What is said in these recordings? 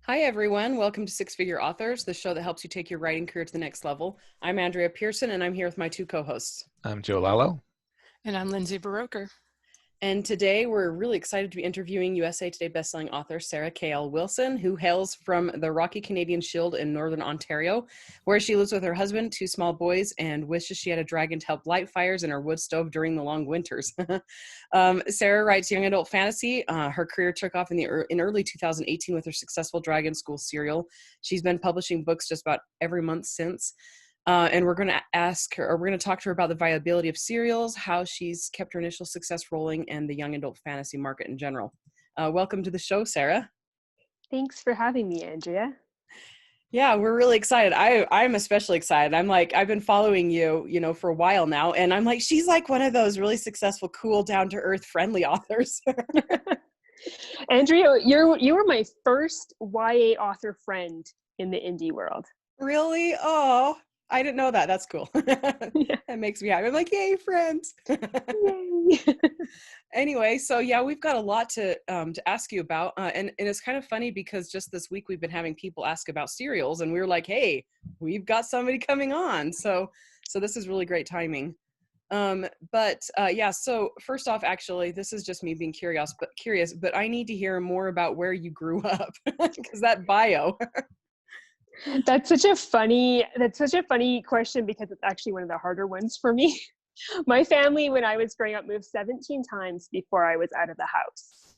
Hi, everyone. Welcome to Six Figure Authors, the show that helps you take your writing career to the next level. I'm Andrea Pearson, and I'm here with my two co-hosts. I'm Joe Lalo. And I'm Lindsay Baroker. And today we're really excited to be interviewing USA Today bestselling author Sarah K.L. Wilson, who hails from the Rocky Canadian Shield in Northern Ontario, where she lives with her husband, two small boys, and wishes she had a dragon to help light fires in her wood stove during the long winters. Sarah writes young adult fantasy. Her career took off in early 2018 with her successful Dragon School serial. She's been publishing books just about every month since. And we're going to ask her, or we're going to talk to her about the viability of serials, how she's kept her initial success rolling, and the young adult fantasy market in general. Welcome to the show, Sarah. Thanks for having me, Andrea. Yeah, we're really excited. I'm especially excited. I've been following you, for a while now, and I'm like, she's like one of those really successful, cool, down-to-earth, friendly authors. Andrea, you were my first YA author friend in the indie world. Really? Oh, I didn't know that. That's cool. Yeah. That makes me happy. I'm like, yay, friends. Yay. Anyway, so yeah, we've got a lot to ask you about, and it's kind of funny because just this week we've been having people ask about serials, and we were like, hey, we've got somebody coming on, so this is really great timing. Yeah, so first off, actually, this is just me being curious, but I need to hear more about where you grew up because that bio. That's such a funny question because it's actually one of the harder ones for me. My family, when I was growing up, moved 17 times before I was out of the house.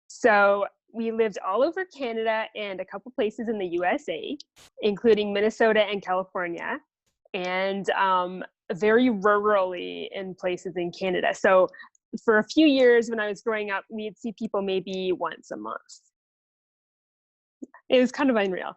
So we lived all over Canada and a couple places in the USA, including Minnesota and California, and very rurally in places in Canada. So for a few years when I was growing up, we'd see people maybe once a month. It was kind of unreal.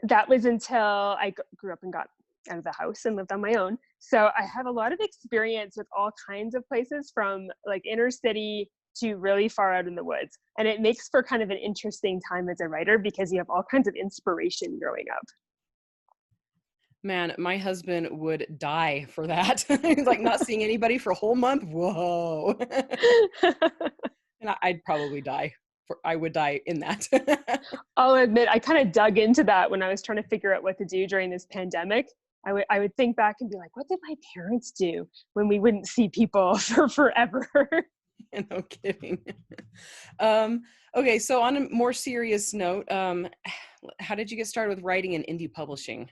That was until I grew up and got out of the house and lived on my own. So I have a lot of experience with all kinds of places, from like inner city to really far out in the woods. And it makes for kind of an interesting time as a writer because you have all kinds of inspiration growing up. Man, my husband would die for that. He's like, not seeing anybody for a whole month. Whoa. And I'd probably die. I would die in that. I'll admit, I kind of dug into that when I was trying to figure out what to do during this pandemic. I would think back and be like, what did my parents do when we wouldn't see people for forever? No kidding. Okay, so on a more serious note, how did you get started with writing and indie publishing?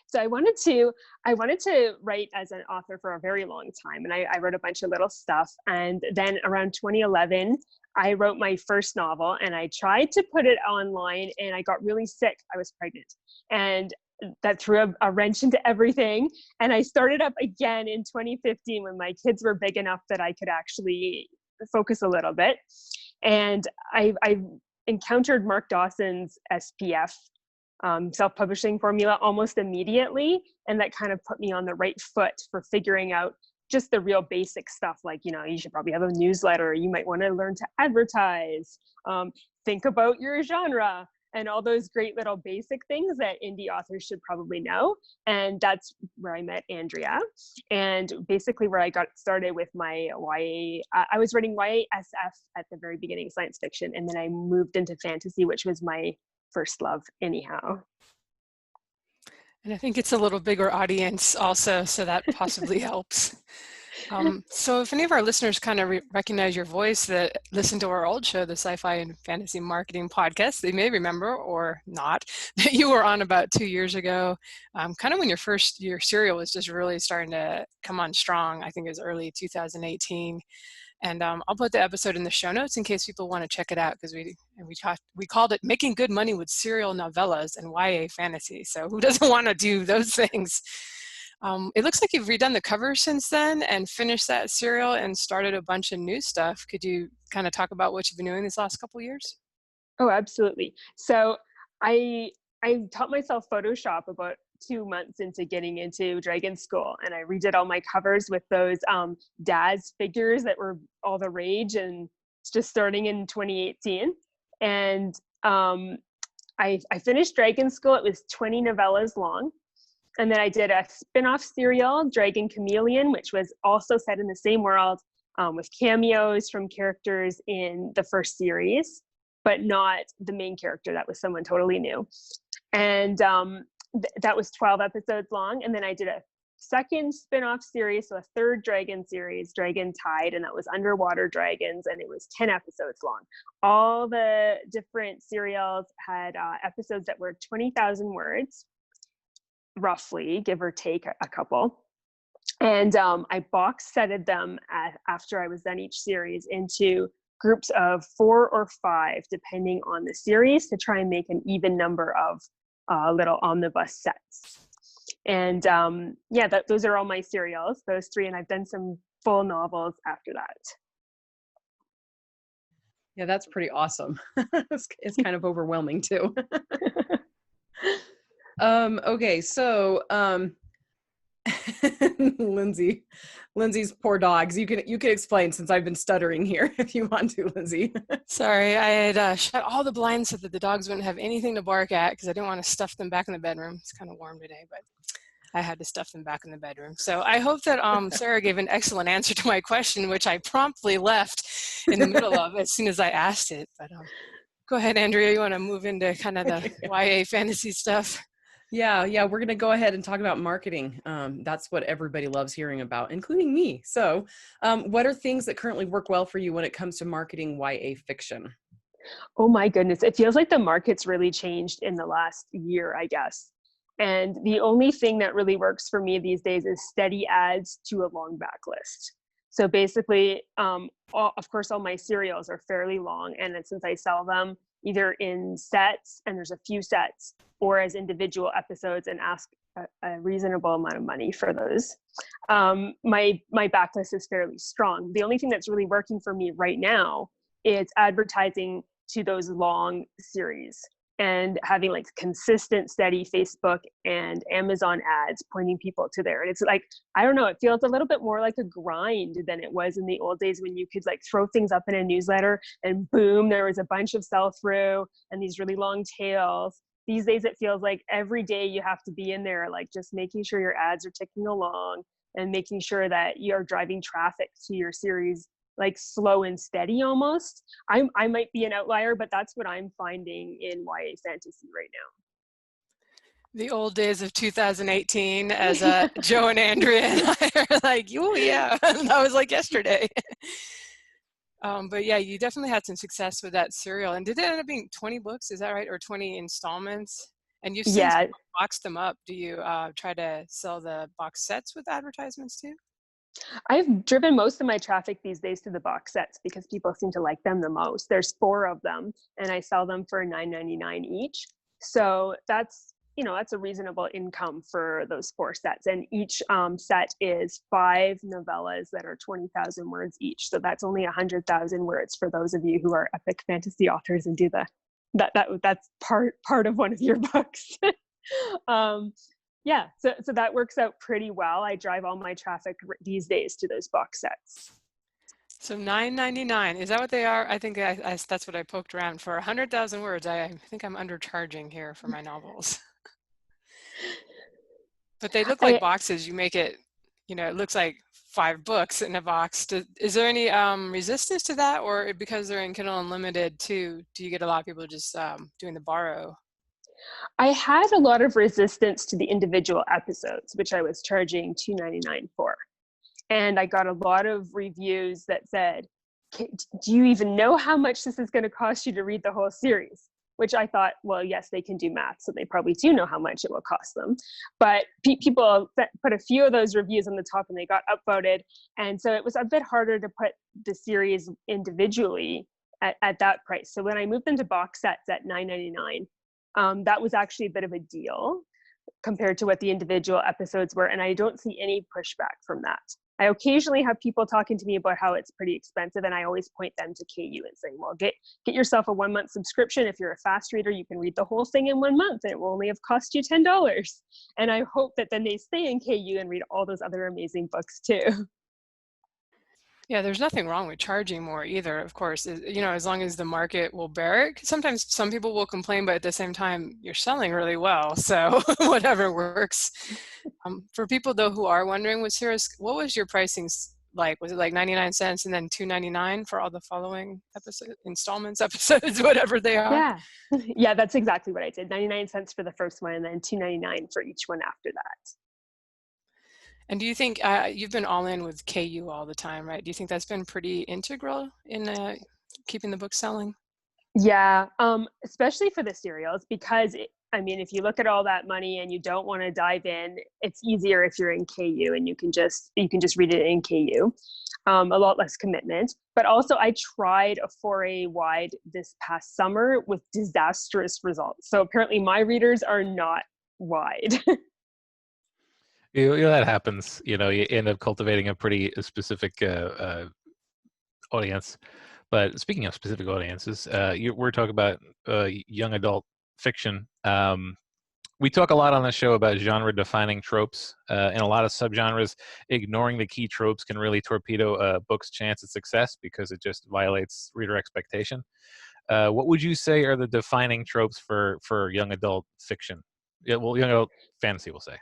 So I wanted to write as an author for a very long time, and I wrote a bunch of little stuff. And then around 2011, I wrote my first novel, and I tried to put it online, and I got really sick. I was pregnant, and that threw a wrench into everything. And I started up again in 2015 when my kids were big enough that I could actually focus a little bit. And I encountered Mark Dawson's SPF, self-publishing formula, almost immediately, and that kind of put me on the right foot for figuring out just the real basic stuff, like, you should probably have a newsletter, you might want to learn to advertise, think about your genre, and all those great little basic things that indie authors should probably know. And that's where I met Andrea, and basically where I got started with my YA. I was writing YA SF at the very beginning, science fiction, and then I moved into fantasy, which was my first love anyhow. And I think it's a little bigger audience also, so that possibly helps. So if any of our listeners kind of recognize your voice that listen to our old show, the Sci-Fi and Fantasy Marketing Podcast, they may remember, or not, that you were on about 2 years ago, kind of when your serial was just really starting to come on strong. I think it was early 2018. And I'll put the episode in the show notes in case people want to check it out, because we called it Making Good Money with Serial Novellas and YA Fantasy. So who doesn't want to do those things? It looks like you've redone the cover since then and finished that serial and started a bunch of new stuff. Could you kind of talk about what you've been doing these last couple of years? Oh, absolutely. So I taught myself Photoshop about 2 months into getting into Dragon School, and I redid all my covers with those Daz figures that were all the rage, and it's just starting in 2018. And I finished Dragon School. It was 20 novellas long. And then I did a spin-off serial, Dragon Chameleon, which was also set in the same world, with cameos from characters in the first series. but not the main character. That was someone totally new. And that was 12 episodes long. And then I did a second spin-off series, so a third dragon series, Dragon Tide, and that was underwater dragons, and it was 10 episodes long. All the different serials had episodes that were 20,000 words, roughly, give or take a couple. And I box setted them after I was done each series into groups of 4 or 5, depending on the series, to try and make an even number of little omnibus sets. And yeah, those are all my serials, those 3, and I've done some full novels after that. Yeah, that's pretty awesome. It's kind of overwhelming too. Okay, so Lindsay's poor dogs. You can explain, since I've been stuttering here, if you want to, Lindsay. Sorry, I had shut all the blinds so that the dogs wouldn't have anything to bark at, because I didn't want to stuff them back in the bedroom. It's kind of warm today, but I had to stuff them back in the bedroom. So I hope that Sarah gave an excellent answer to my question, which I promptly left in the middle of as soon as I asked it. But go ahead, Andrea. You want to move into kind of the YA fantasy stuff? Yeah, we're going to go ahead and talk about marketing. That's what everybody loves hearing about, including me. So what are things that currently work well for you when it comes to marketing YA fiction? Oh my goodness. It feels like the market's really changed in the last year, I guess. And the only thing that really works for me these days is steady ads to a long backlist. So basically, of course, all my serials are fairly long. And since I sell them either in sets, and there's a few sets, or as individual episodes, and ask a reasonable amount of money for those, my backlist is fairly strong. The only thing that's really working for me right now is advertising to those long series and having like consistent, steady Facebook and Amazon ads pointing people to there. And it's like, I don't know, it feels a little bit more like a grind than it was in the old days, when you could like throw things up in a newsletter and boom, there was a bunch of sell through and these really long tails. These days, it feels like every day you have to be in there, like just making sure your ads are ticking along and making sure that you're driving traffic to your series, like slow and steady almost. I might be an outlier, but that's what I'm finding in YA fantasy right now. The old days of 2018, as Joe and Andrea and I are like, oh yeah, that was like yesterday. But yeah, you definitely had some success with that serial. And did it end up being 20 books? Is that right? Or 20 installments? And you've since boxed them up. Do you try to sell the box sets with advertisements too? I've driven most of my traffic these days to the box sets because people seem to like them the most. There's 4 of them, and I sell them for $9.99 each. So that's a reasonable income for those 4 sets. And each set is 5 novellas that are 20,000 words each. So that's only 100,000 words for those of you who are epic fantasy authors and do that's part of one of your books. Yeah, so that works out pretty well. I drive all my traffic these days to those box sets. So $9.99, is that what they are? I think that's what I poked around for. 100,000 words. I think I'm undercharging here for my novels. But they look like boxes. You make it, it looks like 5 books in a box. Is there any resistance to that, or because they're in Kindle Unlimited too, do you get a lot of people just doing the borrow? I had a lot of resistance to the individual episodes, which I was charging $2.99 for. And I got a lot of reviews that said, do you even know how much this is going to cost you to read the whole series? Which I thought, well, yes, they can do math, so they probably do know how much it will cost them. But people put a few of those reviews on the top and they got upvoted. And so it was a bit harder to put the series individually at that price. So when I moved them to box sets at $9.99, that was actually a bit of a deal compared to what the individual episodes were. And I don't see any pushback from that. I occasionally have people talking to me about how it's pretty expensive, and I always point them to KU and saying, well, get yourself a 1-month subscription. If you're a fast reader, you can read the whole thing in 1 month and it will only have cost you $10. And I hope that then they stay in KU and read all those other amazing books too. Yeah, there's nothing wrong with charging more either, of course, as long as the market will bear it. Sometimes some people will complain, but at the same time, you're selling really well. So whatever works. For people, though, who are wondering, what was your pricing like, was it like 99 cents and then $2.99 for all the following episodes, whatever they are? Yeah. Yeah, that's exactly what I did. 99 cents for the first one and then $2.99 for each one after that. And do you think you've been all in with KU all the time, right? Do you think that's been pretty integral in keeping the book selling? Yeah, especially for the serials, because I mean, if you look at all that money and you don't want to dive in, it's easier if you're in KU and you can just read it in KU. A lot less commitment. But also, I tried a foray wide this past summer with disastrous results. So apparently, my readers are not wide. That happens. You end up cultivating a pretty specific audience. But speaking of specific audiences, we're talking about young adult fiction. We talk a lot on the show about genre-defining tropes. In a lot of subgenres, ignoring the key tropes can really torpedo a book's chance at success because it just violates reader expectation. What would you say are the defining tropes for young adult fiction? Yeah, well, young adult fantasy, we'll say.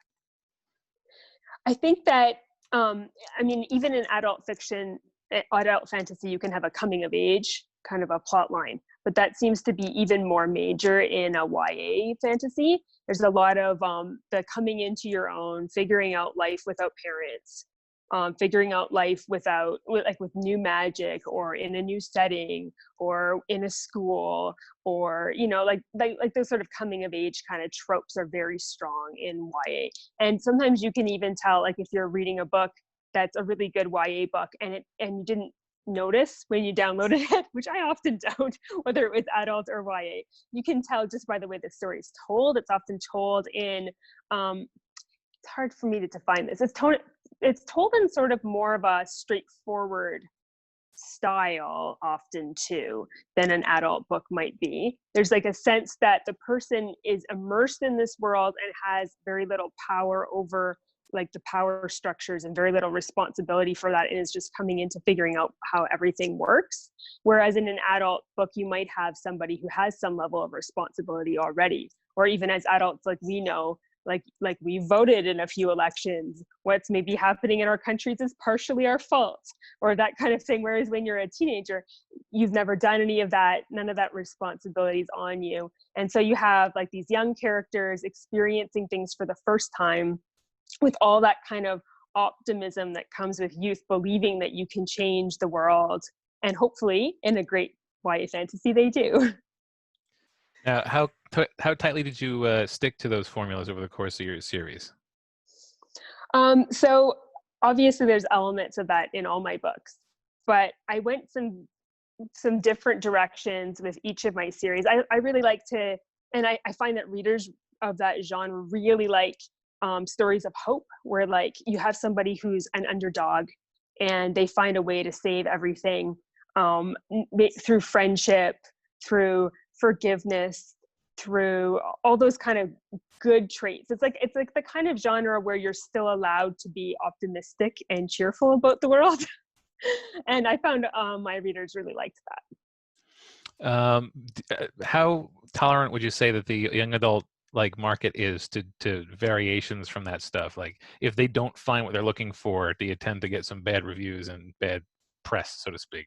I think that, I mean, even in adult fiction, adult fantasy, you can have a coming of age kind of a plot line, but that seems to be even more major in a YA fantasy. There's a lot of the coming into your own, figuring out life without parents, figuring out life with new magic, or in a new setting, or in a school, or like those sort of coming of age kind of tropes are very strong in YA. And sometimes you can even tell, like, if you're reading a book that's a really good YA book and you didn't notice when you downloaded it, which I often don't, whether it was adult or YA, you can tell just by the way the story is told. It's often told in it's hard for me to define this. It's told in sort of more of a straightforward style often too than an adult book might be. There's like a sense that the person is immersed in this world and has very little power over like the power structures and very little responsibility for that, and is just coming into figuring out how everything works. Whereas in an adult book, you might have somebody who has some level of responsibility already, or even as adults, like we know, like we voted in a few elections, what's maybe happening in our countries is partially our fault, or that kind of thing. Whereas when you're a teenager, you've never done any of that, none of that responsibility is on you. And so you have like these young characters experiencing things for the first time, with all that kind of optimism that comes with youth, believing that you can change the world. And hopefully in a great YA fantasy, they do. Now, how tightly did you stick to those formulas over the course of your series? So obviously there's elements of that in all my books, but I went some different directions with each of my series. I really like to, and I find that readers of that genre really like stories of hope, where like you have somebody who's an underdog and they find a way to save everything through friendship, through forgiveness, through all those kind of good traits. It's like the kind of genre where you're still allowed to be optimistic and cheerful about the world. And I found my readers really liked that. How tolerant would you say that the young adult market is to variations from that stuff? Like, if they don't find what they're looking for, do you tend to get some bad reviews and bad press, so to speak?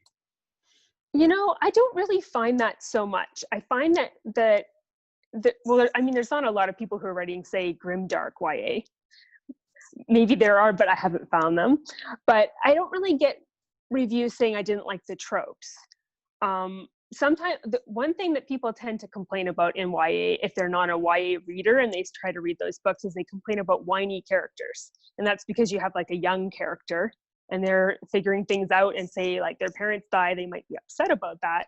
I don't really find that so much. I find that well, I mean, there's not a lot of people who are writing, say, grimdark YA. Maybe there are, but I haven't found them. But I don't really get reviews saying I didn't like the tropes. Sometimes one thing that people tend to complain about in YA, if they're not a YA reader and they try to read those books, is they complain about whiny characters. And that's because you have like a young character and they're figuring things out, and say like their parents die, they might be upset about that.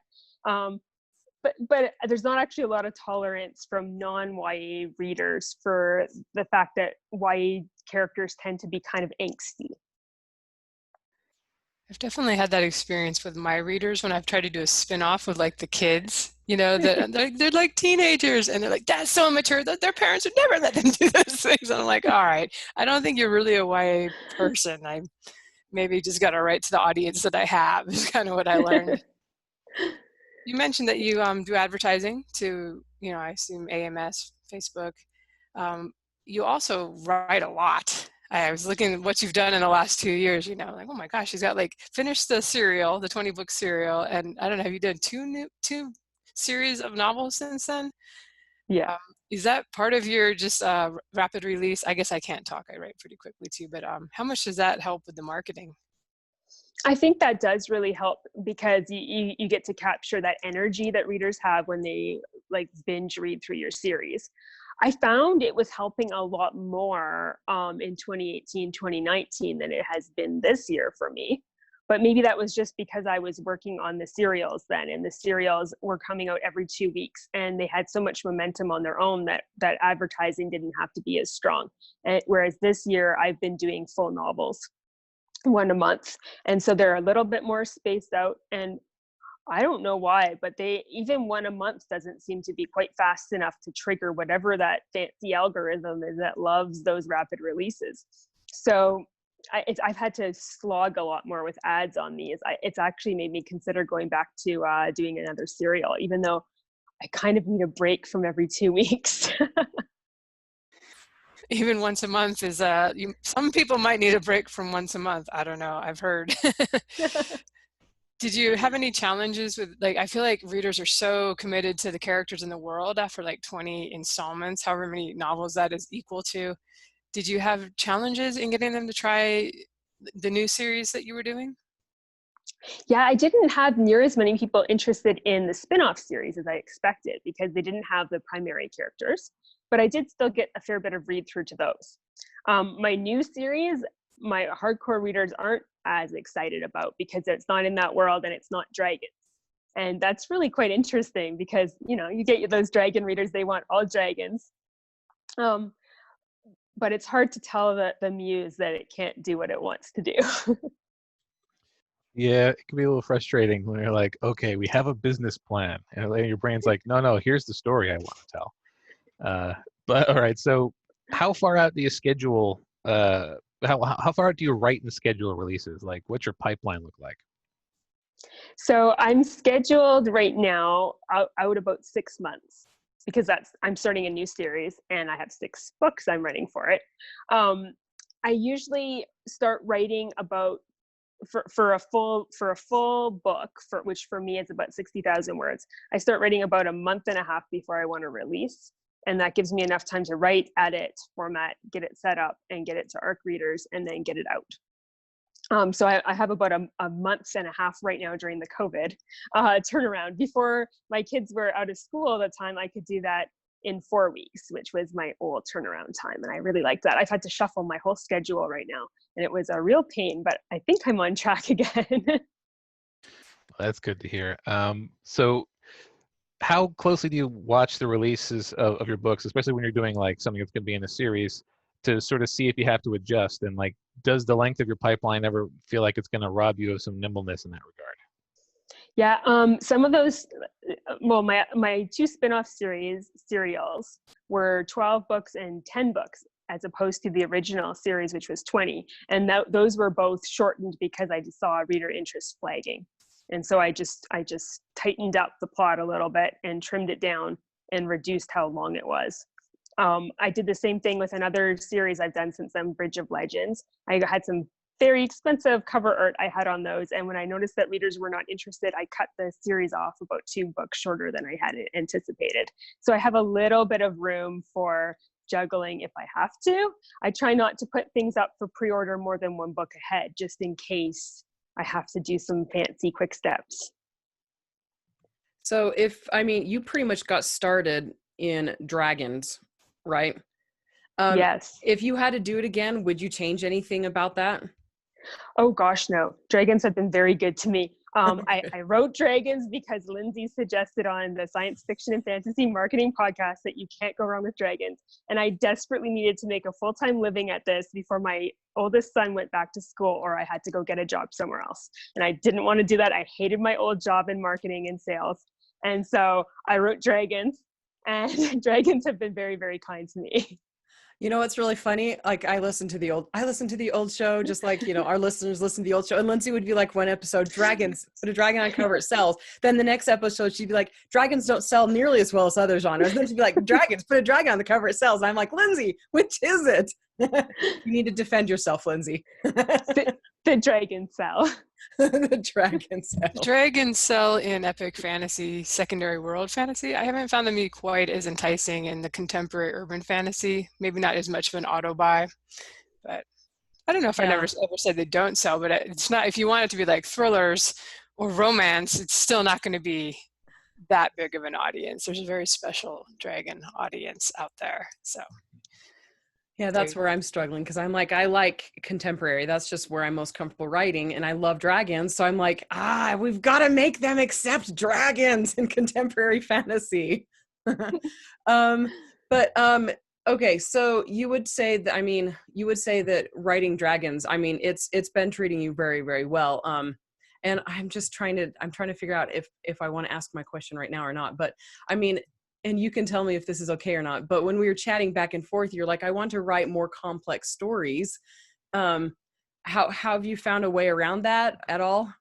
But there's not actually a lot of tolerance from non-YA readers for the fact that YA characters tend to be kind of angsty. I've definitely had that experience with my readers when I've tried to do a spin-off with like the kids, they're like teenagers and they're like, that's so immature that their parents would never let them do those things. And I'm like, all right, I don't think you're really a YA person. I maybe just got to write to the audience that I have, is kind of what I learned. You mentioned that you do advertising to, I assume AMS, Facebook. You also write a lot. I was looking at what you've done in the last 2 years, like, oh my gosh, she's got like finished the serial, the 20-book serial. And I don't know, have you done two series of novels since then? Yeah. Is that part of your just rapid release? I guess I can't talk. I write pretty quickly too, but how much does that help with the marketing? I think that does really help because you get to capture that energy that readers have when they like binge read through your series. I found it was helping a lot more in 2018, 2019 than it has been this year for me. But maybe that was just because I was working on the serials then, and the serials were coming out every 2 weeks, and they had so much momentum on their own that advertising didn't have to be as strong. Whereas this year I've been doing full novels, one a month. And so they're a little bit more spaced out, and I don't know why, but even one a month doesn't seem to be quite fast enough to trigger whatever that fancy algorithm is that loves those rapid releases. So I've had to slog a lot more with ads on these. It's actually made me consider going back to doing another serial, even though I kind of need a break from every 2 weeks. Even once a month is some people might need a break from once a month. I don't know, I've heard. Did you have any challenges with, like, I feel like readers are so committed to the characters in the world after like 20 installments, however many novels that is equal to. Did you have challenges in getting them to try the new series that you were doing? Yeah, I didn't have near as many people interested in the spin-off series as I expected because they didn't have the primary characters, but I did still get a fair bit of read through to those. My new series, my hardcore readers aren't as excited about because it's not in that world and it's not dragons. And that's really quite interesting because, you get those dragon readers, they want all dragons. But it's hard to tell the muse that it can't do what it wants to do. Yeah, it can be a little frustrating when you're like, okay, we have a business plan, and your brain's like, no, here's the story I want to tell. But all right, so how far out do you schedule? How far out do you write and schedule releases? Like, what's your pipeline look like? So I'm scheduled right now out about 6 months because I'm starting a new series and I have 6 books I'm writing for it. I usually start writing about for a full book, which for me is about 60,000 words. I start writing about a month and a half before I want to release. And that gives me enough time to write, edit, format, get it set up, and get it to ARC readers, and then get it out. So I have about a month and a half right now during the COVID turnaround. Before my kids were out of school all the time, I could do that in 4 weeks, which was my old turnaround time. And I really liked that. I've had to shuffle my whole schedule right now, and it was a real pain, but I think I'm on track again. That's good to hear. So how closely do you watch the releases of your books, especially when you're doing like something that's going to be in a series, to sort of see if you have to adjust? And like, does the length of your pipeline ever feel like it's going to rob you of some nimbleness in that regard? Yeah, some of those, well, my 2 spin-off serials were 12 books and 10 books, as opposed to the original series, which was 20. And those were both shortened because I just saw reader interest flagging. And so I just tightened up the plot a little bit and trimmed it down and reduced how long it was. I did the same thing with another series I've done since then, Bridge of Legends. I had some very expensive cover art I had on those. And when I noticed that readers were not interested, I cut the series off about 2 books shorter than I had anticipated. So I have a little bit of room for juggling if I have to. I try not to put things up for pre-order more than 1 book ahead, just in case I have to do some fancy quick steps. So you pretty much got started in dragons, right? Yes. If you had to do it again, would you change anything about that? Oh gosh, no. Dragons have been very good to me. I wrote dragons because Lindsay suggested on the Science Fiction and Fantasy Marketing podcast that you can't go wrong with dragons. And I desperately needed to make a full-time living at this before my oldest son went back to school, or I had to go get a job somewhere else. And I didn't want to do that. I hated my old job in marketing and sales. And so I wrote dragons, and dragons have been very, very kind to me. You know what's really funny? Like I listened to the old show, just like, our listeners listen to the old show. And Lindsay would be like, one episode, dragons, put a dragon on cover, it sells. Then the next episode, she'd be like, dragons don't sell nearly as well as other genres. Then she'd be like, dragons, put a dragon on the cover, it sells. And I'm like, Lindsay, which is it? You need to defend yourself, Lindsay. The dragon cell. The dragon The cell. dragon cell in epic fantasy, secondary world fantasy, I haven't found them to be quite as enticing in the contemporary urban fantasy. Maybe not as much of an auto buy, but I don't know if I never ever said they don't sell, but it's not, if you want it to be like thrillers or romance, it's still not going to be that big of an audience. There's a very special dragon audience out there. So yeah, that's where I'm struggling, because I'm like, I like contemporary. That's just where I'm most comfortable writing, and I love dragons. So I'm like, we've got to make them accept dragons in contemporary fantasy. Okay, so you would say that writing dragons, I mean, it's been treating you very, very well. And I'm trying to figure out if I want to ask my question right now or not. But I mean, and you can tell me if this is okay or not, but when we were chatting back and forth, you're like, I want to write more complex stories. How have you found a way around that at all?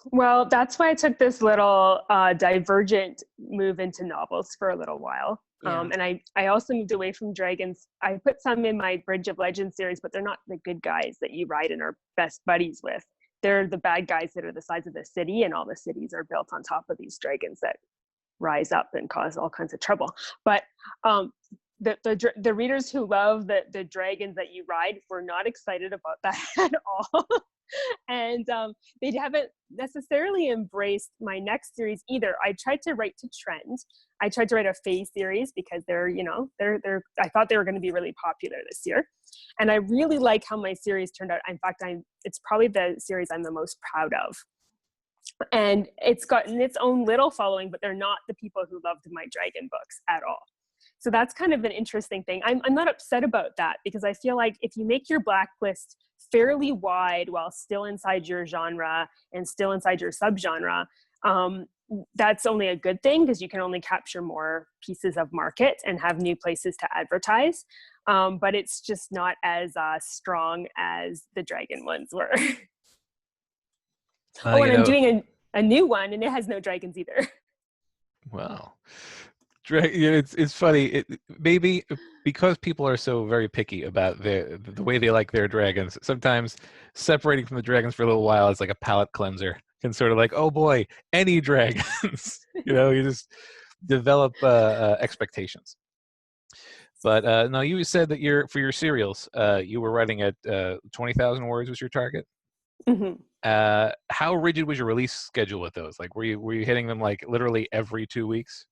Well, that's why I took this little divergent move into novels for a little while. Yeah. And I also moved away from dragons. I put some in my Bridge of Legends series, but they're not the good guys that you ride and are best buddies with. They're the bad guys that are the size of the city, and all the cities are built on top of these dragons that rise up and cause all kinds of trouble. But the readers who love the dragons that you ride were not excited about that at all. And they haven't necessarily embraced my next series either. I tried to write to trend. I tried to write a Fae series because they're I thought they were going to be really popular this year. And I really like how my series turned out. In fact, it's probably the series I'm the most proud of. And it's gotten its own little following, but they're not the people who loved my dragon books at all. So that's kind of an interesting thing. I'm not upset about that, because I feel like if you make your blacklist fairly wide while still inside your genre and still inside your subgenre, that's only a good thing, because you can only capture more pieces of market and have new places to advertise. But it's just not as strong as the dragon ones were. And I'm doing a new one, and it has no dragons either. Wow. It's funny. Maybe because people are so very picky about the way they like their dragons, sometimes separating from the dragons for a little while is like a palate cleanser. Can sort of like, oh boy, any dragons. You just develop expectations. But no, you said that for your serials, you were writing at 20,000 words was your target. Mm-hmm. How rigid was your release schedule with those? Like, were you hitting them like literally every 2 weeks?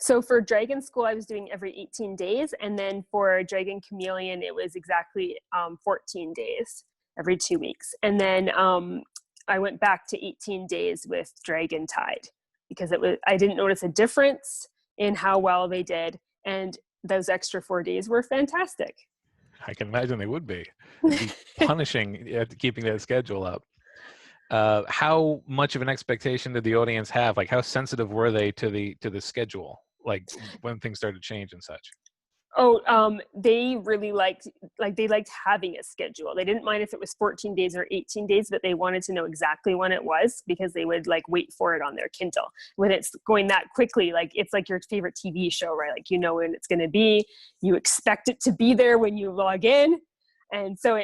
So for Dragon School, I was doing every 18 days. And then for Dragon Chameleon, it was exactly 14 days, every 2 weeks. And then I went back to 18 days with Dragon Tide, because I didn't notice a difference in how well they did. And those extra 4 days were fantastic. I can imagine they would be. It'd be punishing keeping that schedule up. How much of an expectation did the audience have? Like, how sensitive were they to the schedule? Like, when things started to change and such? They really liked having a schedule. They didn't mind if it was 14 days or 18 days, but they wanted to know exactly when it was, because they would like wait for it on their Kindle. When it's going that quickly, like it's like your favorite TV show, right? Like, when it's going to be, you expect it to be there when you log in. And so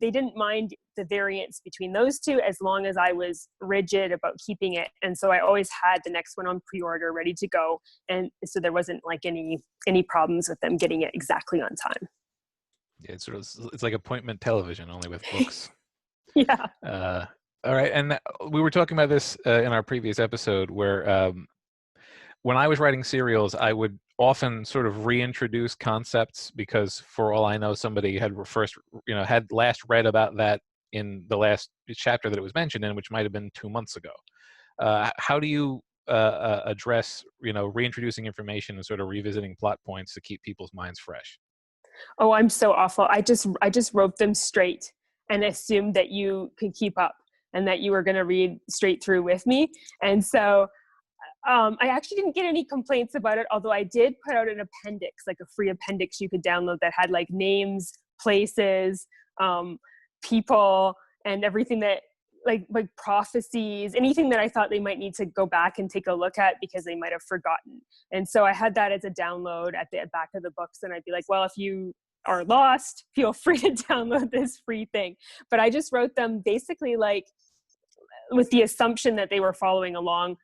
they didn't mind the variance between those two, as long as I was rigid about keeping it. And so I always had the next one on pre-order ready to go. And so there wasn't like any problems with them getting it exactly on time. Yeah, it's like appointment television, only with books. Yeah. All right. And we were talking about this in our previous episode, where when I was writing serials, I would often sort of reintroduce concepts, because for all I know, somebody had had last read about that in the last chapter that it was mentioned in, which might have been 2 months ago. How do you address, reintroducing information and sort of revisiting plot points to keep people's minds fresh? Oh, I'm so awful. I just wrote them straight and assumed that you could keep up and that you were going to read straight through with me. And so I actually didn't get any complaints about it, although I did put out an appendix, like a free appendix you could download that had like names, places, people, and everything that like prophecies, anything that I thought they might need to go back and take a look at because they might have forgotten. And so I had that as a download at the back of the books. And I'd be like, well, if you are lost, feel free to download this free thing. But I just wrote them basically like with the assumption that they were following along.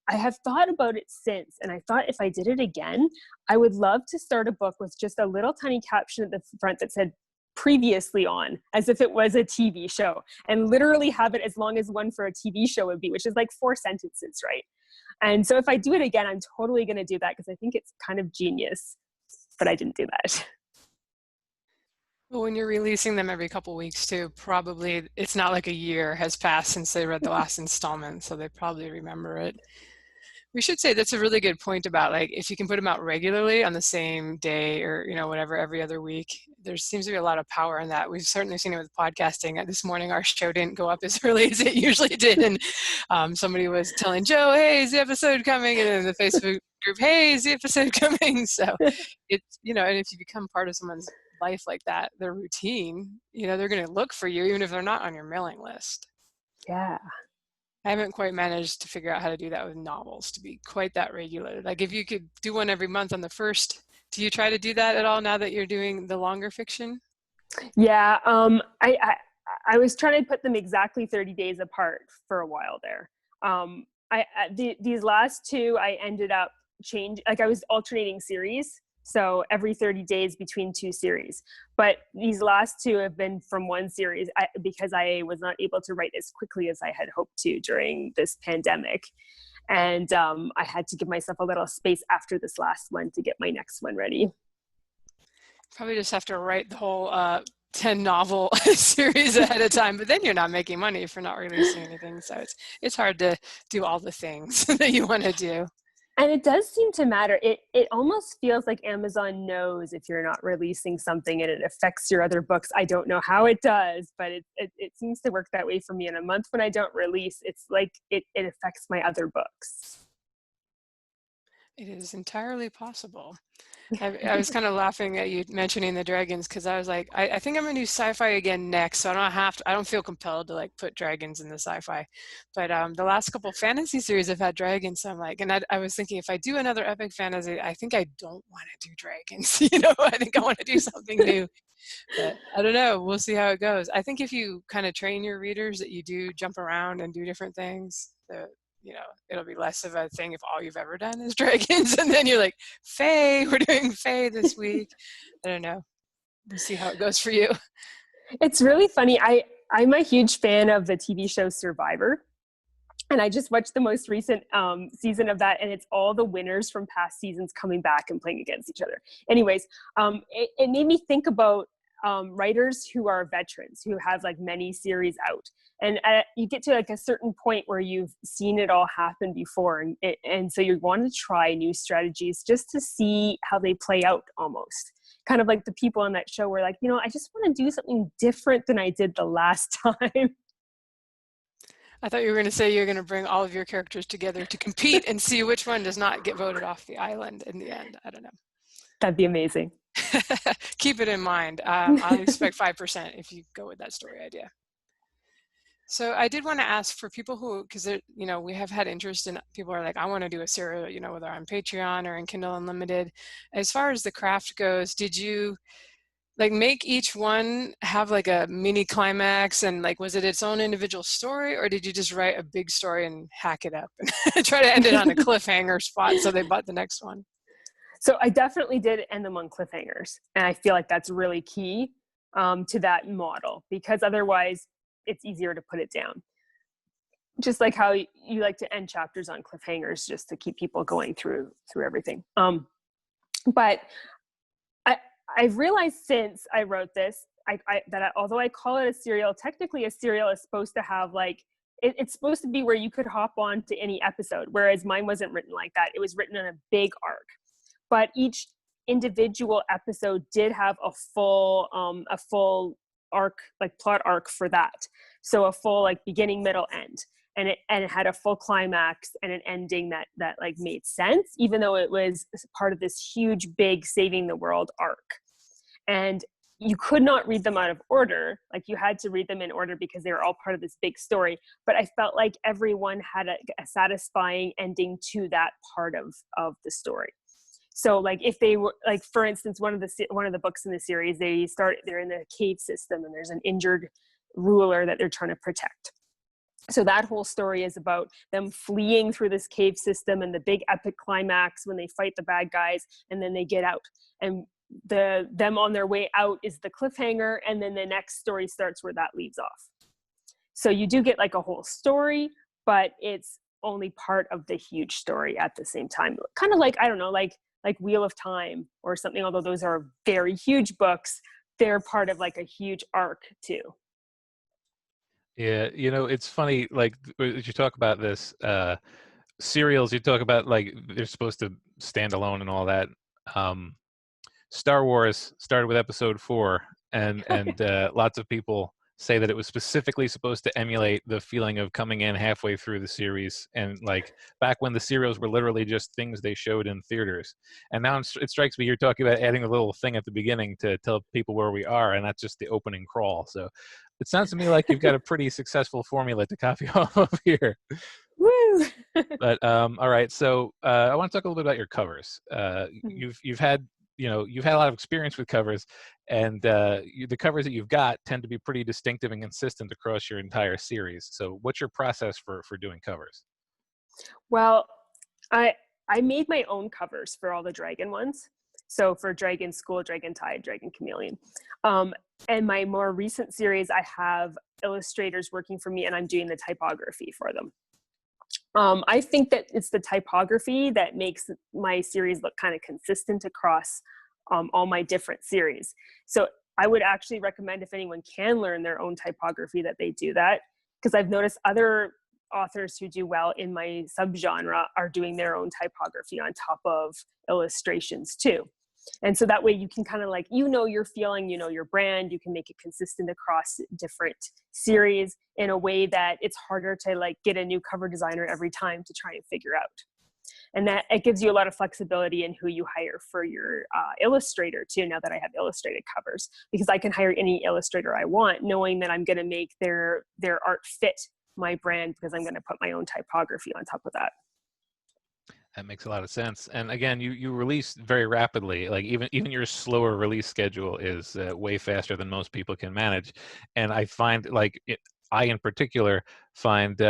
I have thought about it since, and I thought if I did it again, I would love to start a book with just a little tiny caption at the front that said previously on, as if it was a TV show, and literally have it as long as one for a TV show would be, which is like 4 sentences, right? And so if I do it again, I'm totally going to do that because I think it's kind of genius, but I didn't do that. Well, when you're releasing them every couple weeks too, probably it's not like a year has passed since they read the last installment, so they probably remember it. We should say that's a really good point about like if you can put them out regularly on the same day or whatever every other week. There seems to be a lot of power in that. We've certainly seen it with podcasting. This morning our show didn't go up as early as it usually did, and somebody was telling Joe, "Hey, is the episode coming?" And in the Facebook group, "Hey, is the episode coming?" So it's and if you become part of someone's life like that, their routine, they're going to look for you even if they're not on your mailing list. Yeah. I haven't quite managed to figure out how to do that with novels to be quite that regular. Like if you could do one every month on the first, do you try to do that at all now that you're doing the longer fiction? Yeah. I was trying to put them exactly 30 days apart for a while there. These last 2, I ended up I was alternating series. So every 30 days between 2 series. But these last 2 have been from one series because I was not able to write as quickly as I had hoped to during this pandemic. And I had to give myself a little space after this last one to get my next one ready. Probably just have to write the whole 10 novel series ahead of time, but then you're not making money if you're not releasing anything. So it's hard to do all the things that you want to do. And it does seem to matter. It almost feels like Amazon knows if you're not releasing something and it affects your other books. I don't know how it does, but it seems to work that way for me. In a month when I don't release, it's like it affects my other books. It is entirely possible. I was kind of laughing at you mentioning the dragons because I was like, I think I'm gonna do sci-fi again next, so I don't feel compelled to like put dragons in the sci-fi. But the last couple fantasy series have had dragons, so I'm like, and I was thinking if I do another epic fantasy, I think I don't want to do dragons. I think I want to do something new. But I don't know. We'll see how it goes. I think if you kind of train your readers that you do jump around and do different things, it'll be less of a thing if all you've ever done is dragons, and then you're like, Fae, we're doing Fae this week. I don't know. We'll see how it goes for you. It's really funny. I'm a huge fan of the TV show Survivor. And I just watched the most recent season of that, and it's all the winners from past seasons coming back and playing against each other. Anyways, it made me think about writers who are veterans, who have like many series out. And you get to like a certain point where you've seen it all happen before. And so you want to try new strategies just to see how they play out almost. Kind of like the people on that show were like, I just want to do something different than I did the last time. I thought you were going to say you're going to bring all of your characters together to compete and see which one does not get voted off the island in the end. I don't know. That'd be amazing. Keep it in mind. I'll expect 5% if you go with that story idea. So I did want to ask for people who, because we have had interest in, people are like, I want to do a serial, whether on Patreon or in Kindle Unlimited. As far as the craft goes, did you like make each one have like a mini climax, and like was it its own individual story, or did you just write a big story and hack it up and try to end it on a cliffhanger spot so they bought the next one? So I definitely did end them on cliffhangers, and I feel like that's really key to that model, because otherwise it's easier to put it down. Just like how you like to end chapters on cliffhangers just to keep people going through everything. But I've realized since I wrote this, although I call it a serial, technically a serial is supposed to have like, it's supposed to be where you could hop on to any episode, whereas mine wasn't written like that. It was written in a big arc. But each individual episode did have a full arc, like plot arc for that. So a full like beginning, middle, end. And it had a full climax and an ending that like made sense, even though it was part of this huge, big saving the world arc. And you could not read them out of order. Like you had to read them in order because they were all part of this big story. But I felt like everyone had a satisfying ending to that part of the story. So like if they were like, for instance, one of the books in the series, they're in the cave system and there's an injured ruler that they're trying to protect. So that whole story is about them fleeing through this cave system and the big epic climax when they fight the bad guys and then they get out. And them on their way out is the cliffhanger, and then the next story starts where that leaves off. So you do get like a whole story, but it's only part of the huge story at the same time. Kind of like, I don't know, like Wheel of Time or something, although those are very huge books, they're part of like a huge arc too. Yeah, it's funny, like, as you talk about this, serials, you talk about, like, they're supposed to stand alone and all that. Star Wars started with episode 4, and lots of people say that it was specifically supposed to emulate the feeling of coming in halfway through the series, and like back when the serials were literally just things they showed in theaters. And now it strikes me you're talking about adding a little thing at the beginning to tell people where we are, and that's just the opening crawl. So it sounds to me like you've got a pretty successful formula to copy off of here. Woo! But all right, so I want to talk a little bit about your covers. You've had you've had a lot of experience with covers, and the covers that you've got tend to be pretty distinctive and consistent across your entire series. So what's your process for doing covers? Well, I made my own covers for all the dragon ones. So for Dragon School, Dragon Tide, Dragon Chameleon. And my more recent series, I have illustrators working for me and I'm doing the typography for them. I think that it's the typography that makes my series look kind of consistent across all my different series. So I would actually recommend, if anyone can learn their own typography, that they do that, because I've noticed other authors who do well in my subgenre are doing their own typography on top of illustrations too. And so that way you can kind of like, your feeling, your brand, you can make it consistent across different series in a way that it's harder to like get a new cover designer every time to try and figure out. And that it gives you a lot of flexibility in who you hire for your illustrator too, now that I have illustrated covers, because I can hire any illustrator I want, knowing that I'm going to make their art fit my brand, because I'm going to put my own typography on top of that. That makes a lot of sense. And again, you release very rapidly. Like even your slower release schedule is way faster than most people can manage. And I find I in particular find